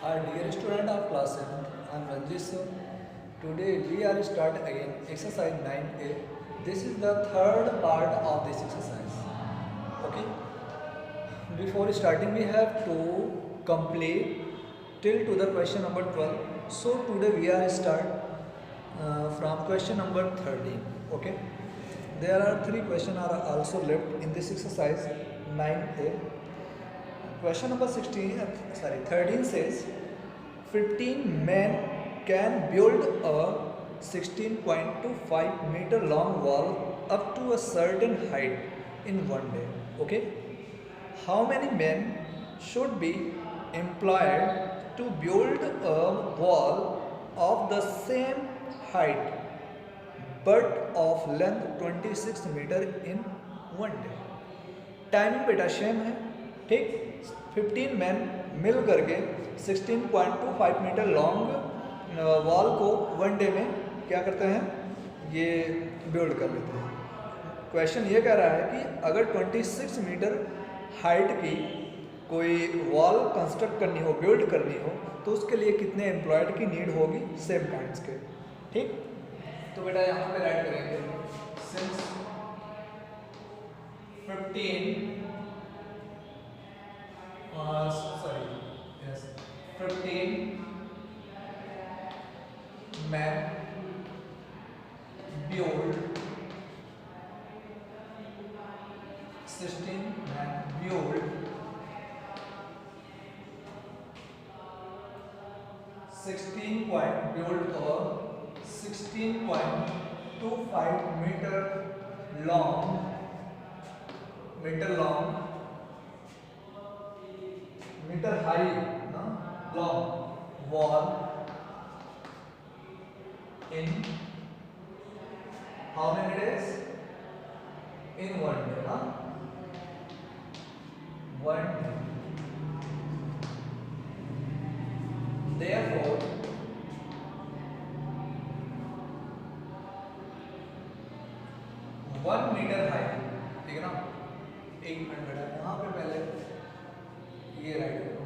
Our dear student of class 7th, I am Ranjit sir. Today we are start again exercise 9A. This is the third part of this exercise. Okay. Before starting we have to complete till to the question number 12. So today we are start from question number 13. Okay. There are three questions are also left in this exercise 9A. Question number 13 says 15 men can build a 16.25 meter long wall up to a certain height in one day. Okay, how many men should be employed to build a wall of the same height but of length 26 meter in one day? Timing बेटा same है, ठीक। 15 man मिल करके 16.25 metre long wall को one day में क्या करते हैं, ये बिल्ड कर लेते हैं। क्वेश्चन ये कह रहा है कि अगर 26 मीटर हाइट की कोई वॉल कंस्ट्रक्ट करनी हो, बिल्ड करनी हो, तो उसके लिए कितने एम्प्लॉयड की नीड होगी सेम काइंड्स के, ठीक। तो बेटा यहाँ पे राइट करेंगे since 15 men build 16 men build 16.25 meter high long wall in how many days? In one day, one day. Therefore, 1 meter high, ठीक है ना। एक मिनट बेटा यहाँ पे पहले ये राइट करो,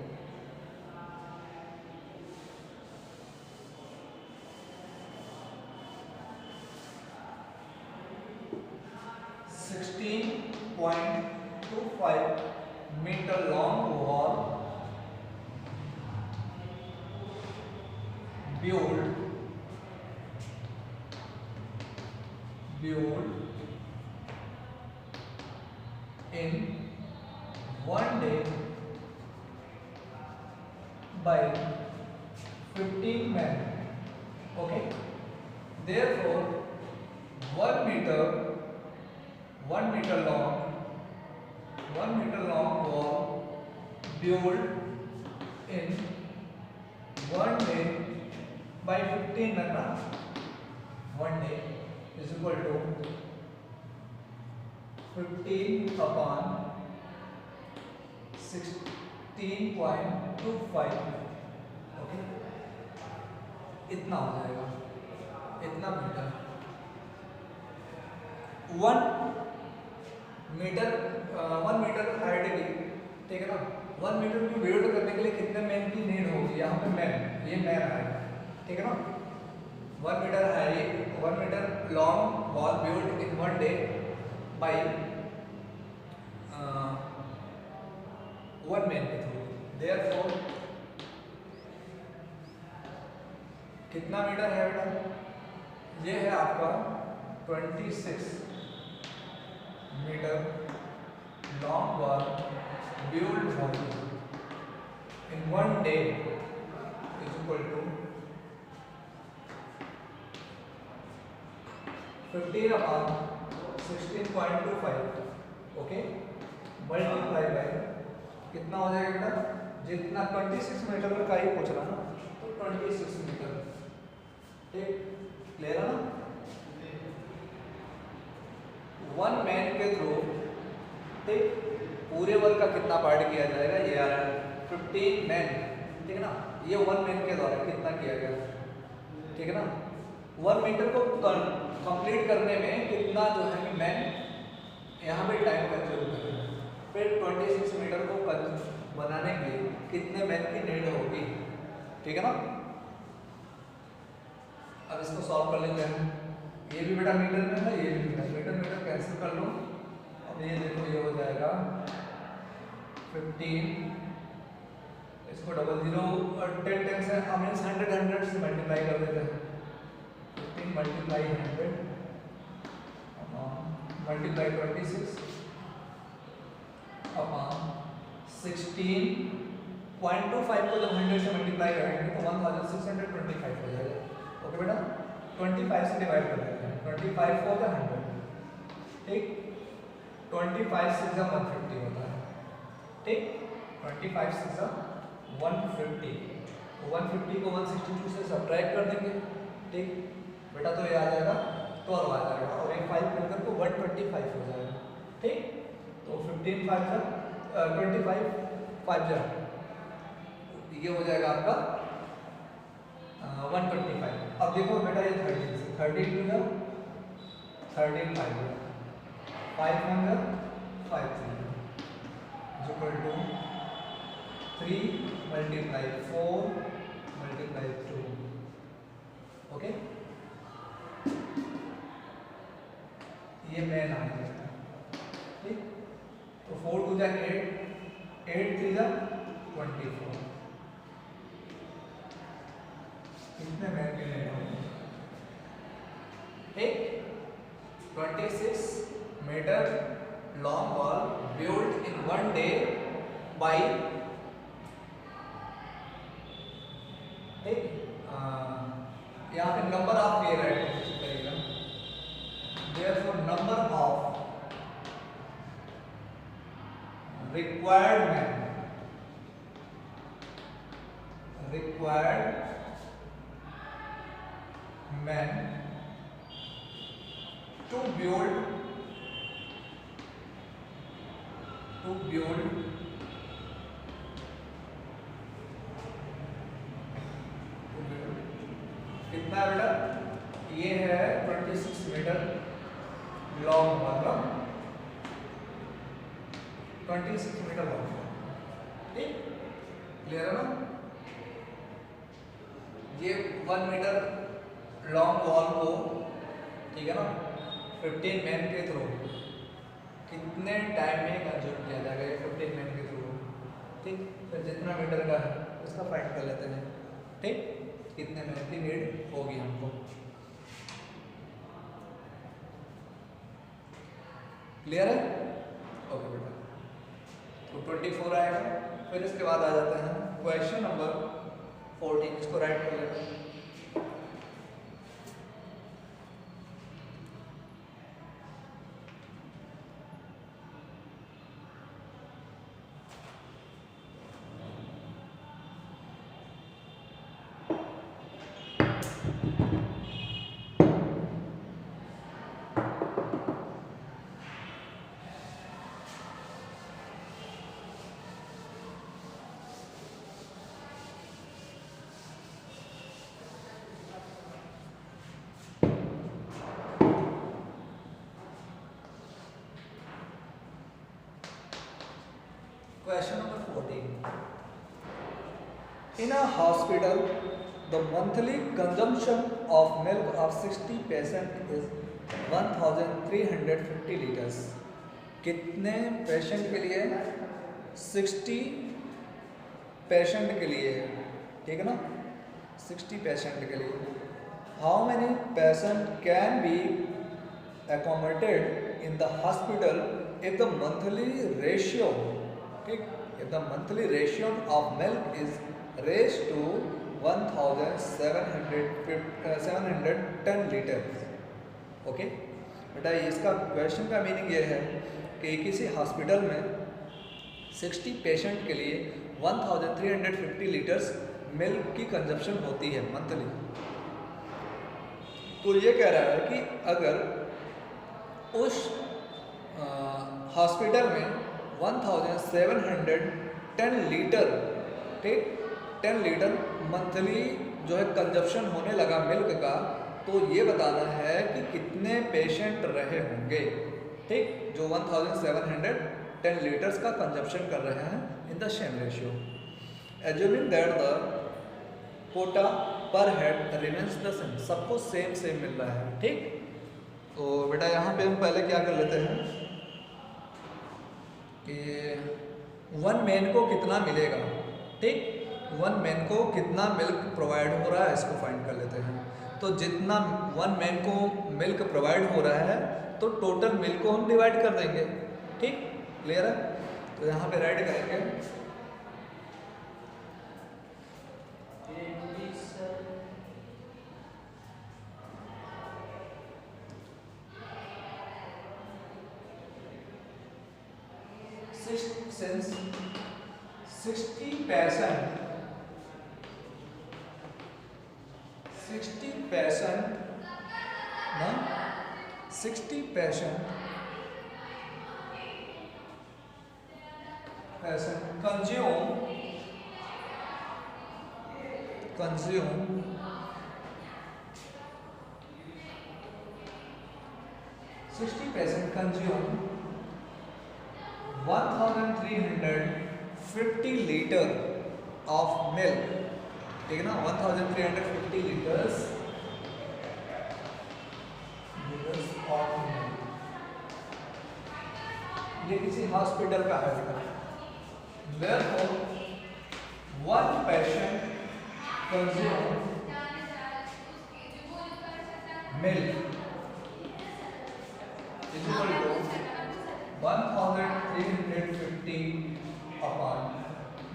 .25 meter long wall built in one day by 15 men. Okay, therefore 1 meter long wall built in one day by 15 men. One day is equal to 15 upon 16.25. Okay, इतना हो जाएगा, इतना मीटर। 1 मीटर हाइट की, ठीक है ना। 1 metre की build करने के लिए कितने मैन की नीड होगी? यहाँ पे मैन, ये मैन आएगा, ठीक है ना। 1 metre long wall build in one day by 1 man के थ्रू। देयरफॉर कितना मीटर है बेटा? ये है आपका 26 मीटर लॉन्ग वॉल बिल्ड होगी in one day is equal to 15 upon 16.25। Okay, multiply by कितना हो जाएगा बेटा? जितना 26 मीटर का ही पूछ रहा ना, तो 26 मीटर, ठीक, क्लियर है ना। 1 मैन के थ्रू, ठीक, पूरे वर्क का कितना पार्ट किया जाएगा? ये आ रहा है 15 मैन, ठीक है ना। ये 1 मैन के द्वारा कितना किया गया, ठीक है ना। 1 मीटर को कंप्लीट करने में कितना जो है मैन यहाँ पे टाइम कंज्यूम करेगा। फिर 26 मीटर को बनाने के लिए कितने मैन की नीड होगी? ठीक है ना। अब इसको सॉल्व कर लेते हैं। ये भी बेटा मीटर में है, ये भी मीटर मीटर कैंसिल कर लो। अब ये देखो ये हो जाएगा 15, इसको 00 और 10 से हम 100 से मल्टीप्लाई कर देते हैं। 15 मल्टीप्लाई 100 मल्टीप्लाई 26 अपॉन 16.25 को जब 100 से मल्टीप्लाई करेंगे तो 1625 हो जाएगा। ओके बेटा, 25 से डिवाइड कर देते हैं। 25 को 100, ठीक, 25 से 150 होता है, ठीक, 25 से 150, 150 को 162 से सब्ट्रैक्ट कर देंगे, ठीक बेटा, तो ये आ जाएगा 12 आ जाएगा और एक 5 मिलकर को 125 हो जाएगा, ठीक। तो 15 5 25 5 ये हो जाएगा आपका 125। अब देखो बेटा ये 13 से 13 टू जा 13 5 1 जा 5 3 equal to 3 multiply 4 multiply 2। Okay, ये मेन आ गया, ठीक। तो 4 2 जा 8 8 3 जा 24। कितने मैन के लिए ठीक 26 metre long wall built in 1 day by ठीक यहाँ पे नंबर ऑफ ये राइट करेगा, therefore number of required men to build कितना है बेटा, ये है 26 मीटर लॉन्ग वाला, 26 मीटर लॉन्ग, ठीक, क्लियर है ना। ये 1 मीटर लॉन्ग वॉल को, ठीक है ना, 15 मैन के थ्रू कितने टाइम में कंज्यूम किया जाएगा, ये 15 मैन के थ्रू, ठीक। फिर जितना मीटर का है उसका फाइंड कर लेते हैं, ठीक, कितने मैन की नीड होगी हमको, क्लियर है। ओके बेटा, तो 24 आएगा। फिर इसके बाद आ जाते हैं क्वेश्चन नंबर 14, इसको राइट कर लेते हैं। Question number 14. In a hospital, the monthly consumption of milk of 60 patients is 1350 liters. कितने पेशेंट के लिए? 60 पेशेंट के लिए, ठीक है ना, 60 पेशेंट के लिए। How many patients can be accommodated in the hospital if the monthly ratio, ठीक, if the monthly ration of milk is raised to 1710 liters। Okay बेटा, इसका क्वेश्चन का मीनिंग ये है कि किसी हॉस्पिटल में 60 पेशेंट के लिए 1350 लीटर्स मिल्क की कंजप्शन होती है मंथली। तो ये कह रहा है कि अगर उस हॉस्पिटल में 1710 लीटर, ठीक, 10 लीटर मंथली जो है कंजप्शन होने लगा मिल्क का, तो ये बताना है कि कितने पेशेंट रहे होंगे, ठीक, जो 1710 लीटर्स का कंजप्शन कर रहे हैं in the same ratio. Assuming that the quota per head remains the same, सबको सेम सेम मिल रहा है। ठीक, तो बेटा यहाँ पे हम पहले क्या कर लेते हैं कि वन मैन को कितना मिलेगा। ठीक, वन मैन को कितना मिल्क प्रोवाइड हो रहा है इसको फाइंड कर लेते हैं। तो जितना वन मैन को मिल्क प्रोवाइड हो रहा है तो टोटल मिल्क को हम डिवाइड कर देंगे। ठीक, क्लियर है? तो यहाँ पे राइट करेंगे 60% consume 60% consume 1350 litre of milk. ठीक है ना, 1350 लीटर्स ऑफ मिल्क। ये किसी हॉस्पिटल का है। Therefore, one patient consume milk is equal to 1350 upon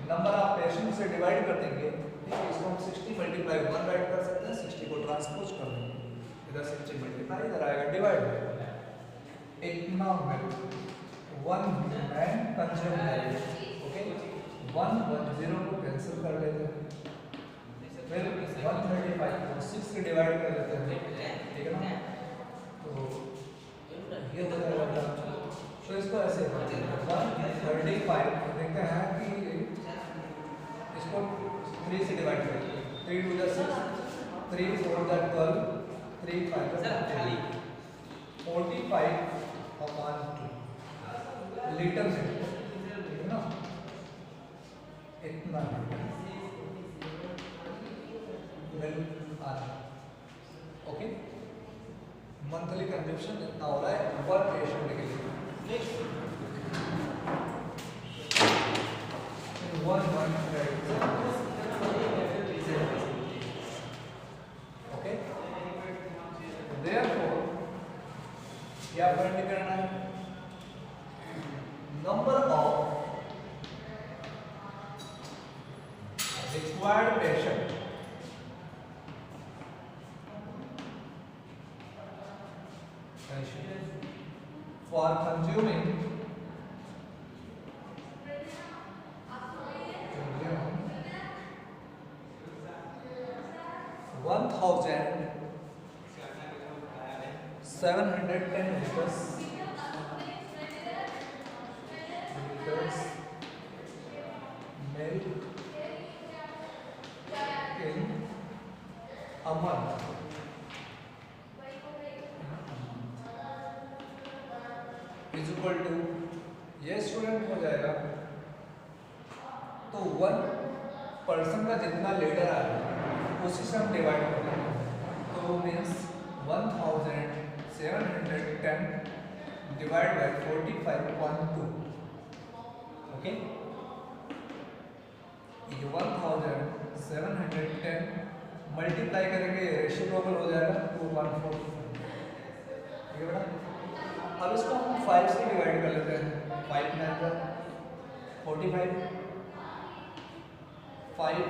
number of patient से डिवाइड कर देंगे। ठीक है, इसको हम 60 मल्टीप्लाई 1 राइट कर सकते हैं, 60 को ट्रांसपोज कर देंगे, इधर 60 मल्टीप्लाई इधर आएगा डिवाइड। इतना मिल्क वन मैन कंज्यूम करेगा। ओके, 110 को कैंसिल कर लेते हैं, फिर 135 को 6 से डिवाइड कर लेते हैं। ठीक है ना, तो ये हो जाएगा। तो इसको ऐसे 135 देखते हैं कि इसको 3 से डिवाइड करें। 3 2 6, 3 4 12, 3 5 45 अपॉन 2 लीटर में। ठीक है ना, इतना मिल्क आ रहा है। ओके, मंथली कंजप्शन इतना हो रहा है पर पेशेंट के लिए। ओके, देयरफॉर क्या फाइंड करना है? Number of required patient for consuming 1710 liters milk in a month। Is equal to, ये स्टूडेंट हो जाएगा तो 1 पर्सन का जितना लीटर आ रहा है उसी से हम डिवाइड कर देंगे। तो मीन्स 1710 डिवाइड बाई 45.2। ओके, ये 1710 मल्टीप्लाई करेंगे, रेशिप्रोकल हो जाएगा 214। ठीक है बेटा, अब इसको हम 5 से डिवाइड कर लेते हैं। 5 में 45, 5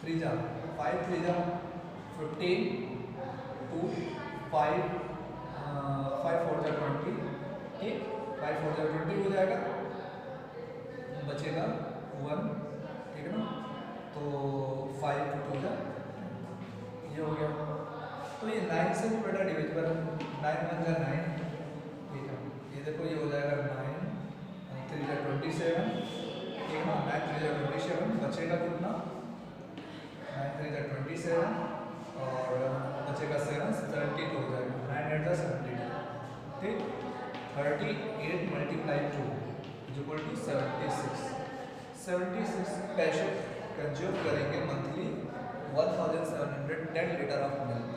3 जा 5 3 जा 15, 2 5 5 4 जा 20। ठीक, 5 4 जा 20 हो जाएगा, बचेगा 1। ठीक है ना, तो 5 2 जा ये हो गया। तो ये 9 से भी बेटा डिविजिबल है, 9 1 जा 9। ठीक है, ये देखो ये हो जाएगा 9 3 जा 27। ठीक है ना, 9 3 जा 27 बचेगा कितना? 9 3 जा 27 और बचेगा 7 72 हो जाएगा। 9 8 जा 72। ठीक, 38 multiply 2 is equal to 76 patient consume करेंगे monthly 1710 litre of milk.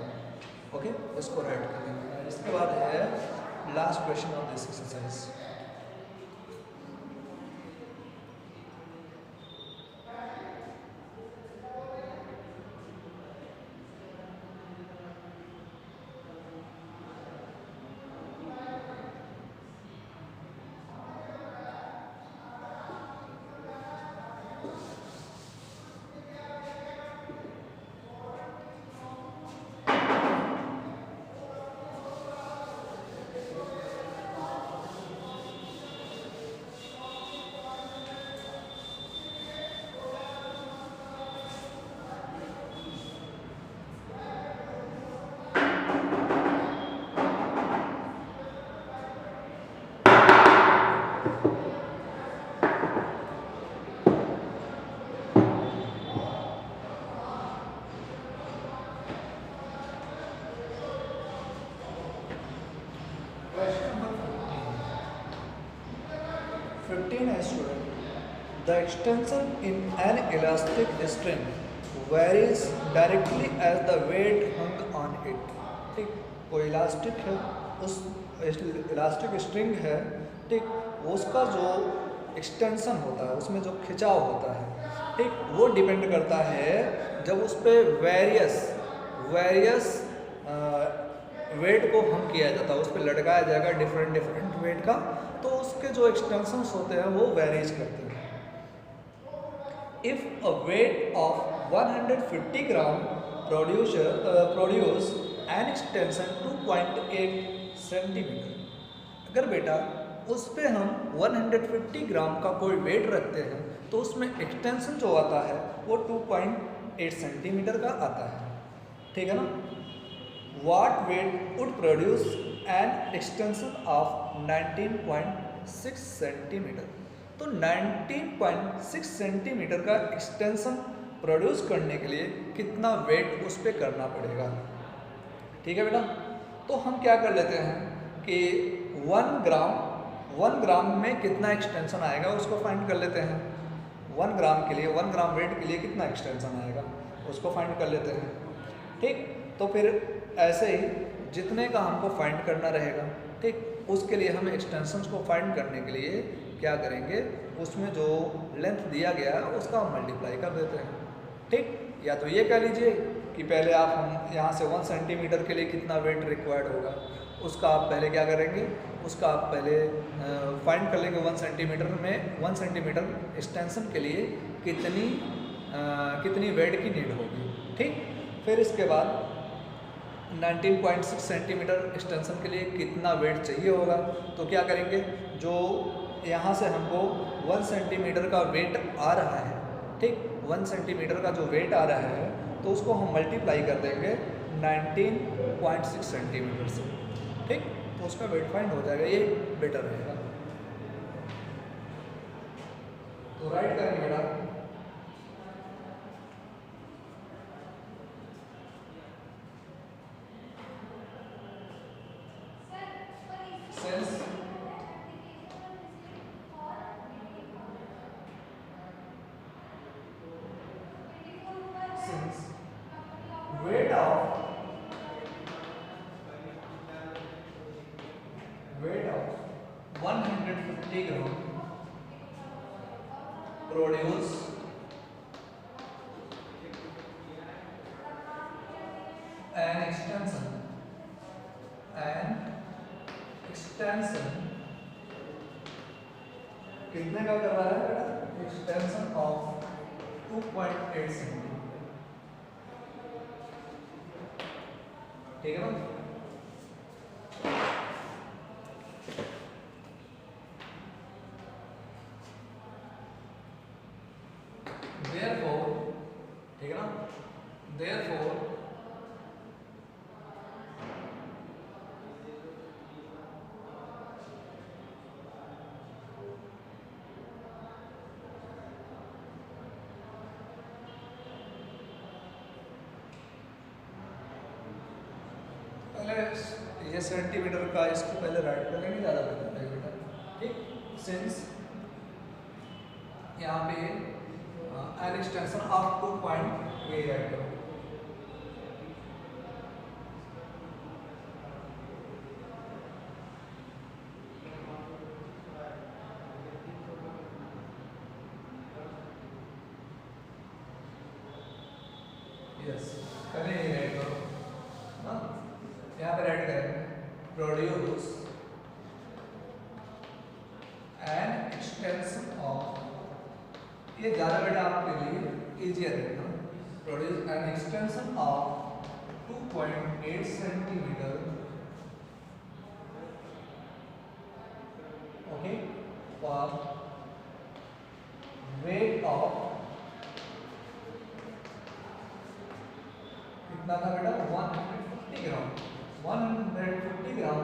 Okay, इसको राइट करेंगे। इसके बाद है last question of this exercise. The extension in an elastic string varies directly as the weight hung on it। ठीक, कोई elastic है, उस इलास्टिक स्ट्रिंग है, ठीक, उसका जो एक्सटेंशन होता है, उसमें जो खिंचाव होता है, ठीक, वो डिपेंड करता है जब उस पर वेरियस वेट को हम किया जाता है, उस पर लटकाया जाएगा डिफरेंट वेट का, तो उसके जो एक्सटेंशंस होते हैं वो वेरीज करते हैं। If a weight of 150 gram produce an extension 2.8 centimetre, अगर बेटा उस पे हम 150 ग्राम का कोई वेट रखते हैं तो उसमें एक्सटेंशन जो आता है वो 2.8 सेंटीमीटर का आता है। ठीक है ना। What weight would produce an extension of 19.6 centimetre? तो 19.6 सेंटीमीटर का एक्सटेंशन प्रोड्यूस करने के लिए कितना वेट उस पर करना पड़ेगा। ठीक है बेटा, तो हम क्या कर लेते हैं कि 1 ग्राम में कितना एक्सटेंशन आएगा उसको फाइंड कर लेते हैं। 1 ग्राम के लिए, 1 ग्राम वेट के लिए कितना एक्सटेंशन आएगा उसको फाइंड कर लेते हैं। ठीक, तो फिर ऐसे ही जितने का हमको फाइंड करना रहेगा, ठीक, उसके लिए हम एक्सटेंशंस को फाइंड करने के लिए क्या करेंगे, उसमें जो लेंथ दिया गया है उसका हम मल्टीप्लाई कर देते हैं। ठीक, या तो ये कह लीजिए कि पहले आप हम यहाँ से 1 सेंटीमीटर के लिए कितना वेट रिक्वायर्ड होगा उसका आप पहले क्या करेंगे, उसका आप पहले फाइंड कर लेंगे 1 सेंटीमीटर में 1 सेंटीमीटर एक्सटेंशन के लिए कितनी वेट की नीड होगी। ठीक, फिर इसके बाद 19.6 सेंटीमीटर एक्सटेंशन के लिए कितना वेट चाहिए होगा, तो क्या करेंगे, जो यहाँ से हमको 1 सेंटीमीटर का वेट आ रहा है, ठीक, 1 सेंटीमीटर का जो वेट आ रहा है तो उसको हम मल्टीप्लाई कर देंगे 19.6 सेंटीमीटर से। ठीक, तो उसका वेट फाइंड हो जाएगा, ये बेटर रहेगा। तो राइट करेंगे बेटा, weight of 150 gram produce an extension कितने का करवा रहा है बेटा, एक्सटेंशन ऑफ 2.8 सेंटीमीटर। ठीक है ना। Therefore, ठीक है ना, therefore ये सेंटीमीटर का इसको पहले राइट कर लेंगे, ज़्यादा बेटर है बेटा। ठीक, सिंस यहाँ पे एन एक्सटेंशन ऑफ 2 पॉइंट ये राइट करो। यस पहले ये राइट करो ना, यहाँ पे राइट करें प्रोड्यूस एन एक्सटेंशन ऑफ, ये ज़्यादा बेटा आपके लिए इजियर रहेगा, produce an extension of 2.8 centimetre okay for weight of कितना था बेटा 150 ग्राम, 150 ग्राम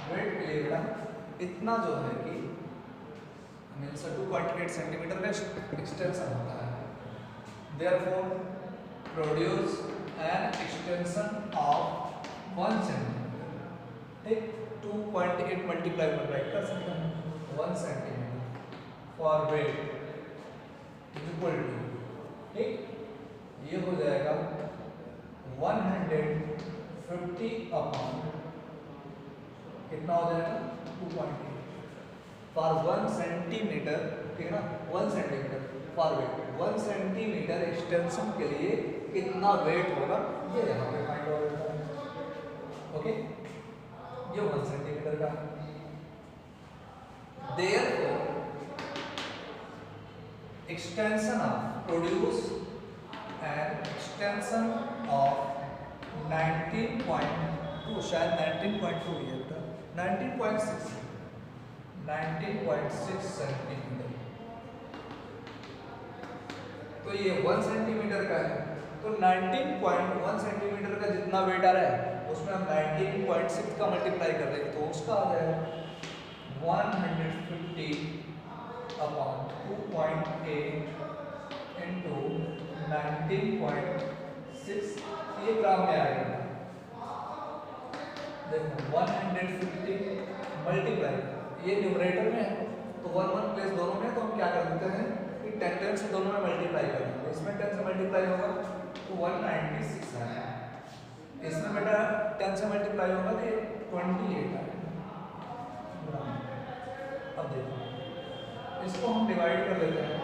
वेट के लिए बेटा इतना जो है कि मीन्स 2.8 सेंटीमीटर का एक्सटेंशन होता है। Therefore produce an extension of 1 centimetre, ठीक 2.8 मल्टीप्लाई पर राइट कर सकते हैं 1 centimetre for weight equal to, ठीक ये हो जाएगा 150 अपॉन कितना हो जाएगा 2.8 फॉर 1 सेंटीमीटर, ठीक है ना 1 centimetre for wait, 1 centimetre extension के लिए कितना वेट होगा ये यहाँ पे फाइंड आउट करना है। ओके ये 1 सेंटीमीटर का, therefore extension of produce an extension of 19.2 शायद 19.2 ये बेटा 19.6 सेंटीमीटर, तो ये 1 सेंटीमीटर का है, तो 19.1 सेंटीमीटर का जितना वेट आ रहा है उसमें हम 19.6 का मल्टीप्लाई कर देंगे तो उसका आ जाएगा 150 अपॉन 2.8 इंटू 19.6 ये ग्राम में आएगा। देखो 150 मल्टीप्लाई, ये न्यूमरेटर में है तो 1 प्लेस दोनों में, तो हम क्या कर देते हैं कि 10 से दोनों में मल्टीप्लाई कर देंगे, इसमें 10 से मल्टीप्लाई होगा तो 196 आएगा, इसमें बेटा 10 से मल्टीप्लाई होगा तो 28 आएगा। अब देखो इसको हम डिवाइड कर लेते हैं,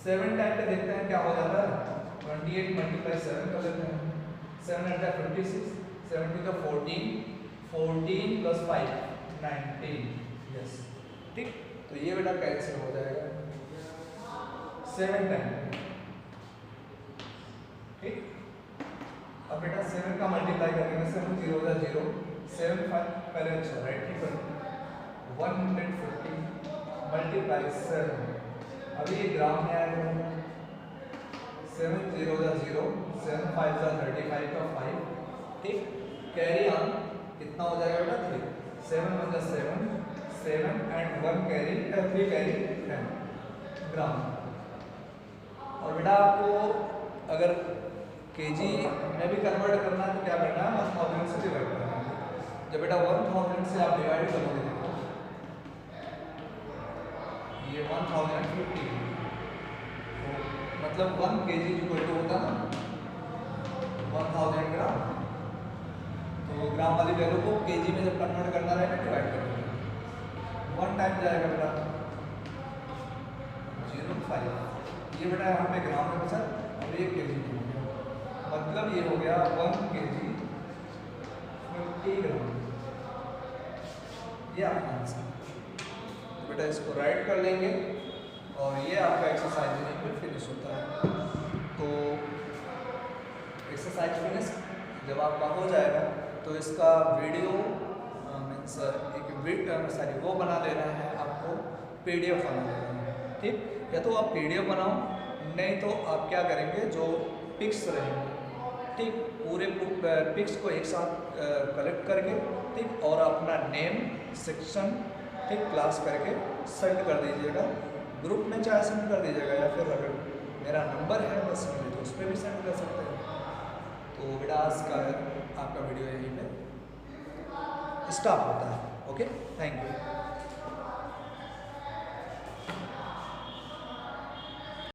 7 टाइम पे देखते हैं क्या हो जाता है, 28 मल्टीप्लाई 7 कर लेते हैं, 7 8 56, 7 2 14, 14 प्लस 5 19, यस ठीक, तो ये बेटा कैंसिल हो जाएगा 7 टाइम, ठीक। अब बेटा 7 का मल्टीप्लाई करेंगे, 7 0 0, 7 5 पहले अच्छा राइट ठीक है, 150 मल्टीप्लाई 7, अभी ये ग्राम में आएगा, 7 0 0, 7 5 35 का 5, ठीक कैरी ऑन कितना हो जाएगा बेटा 3, 7 1 7, 7 एंड 1 कैरी 3 कैरी 10 ग्राम। और बेटा आपको अगर केजी में भी कन्वर्ट करना है तो क्या करना है 1000 से डिवाइड करना है, जब बेटा 1000 से आप डिवाइड करोगे ये 1050 तो मतलब 1 kg इक्वल टू होता है 1000 ग्राम, तो ग्राम वाली वैल्यू को केजी में जब कन्वर्ट करना रहेगा डिवाइड कर देंगे, 1 टाइम जाएगा बेटा 0.5, ये बेटा यहाँ पे ग्राम में बचा और ये केजी में हो गया, मतलब ये हो गया 1 kg 50 ग्राम, ये आपका आंसर। बेटा इसको राइट कर लेंगे और ये आपका एक्सरसाइज यहीं पे फिनिश होता है। तो एक्सरसाइज फिनिश जब आपका हो जाएगा तो इसका वीडियो मीन्स एक वो बना लेना है आपको, PDF बना लेना है, ठीक। या तो आप PDF बनाओ, नहीं तो आप क्या करेंगे जो पिक्स रहेंगे, ठीक पूरे पिक्स को एक साथ कलेक्ट करके, ठीक और अपना नेम सेक्शन ठीक क्लास करके सेंड कर दीजिएगा, ग्रुप में चाहे सेंड कर दीजिएगा या फिर अगर मेरा नंबर है बस में तो उस पर भी सेंड कर सकते हैं। तो बेटा आज का आपका वीडियो यहीं पे स्टॉप होता है। Okay, thank you.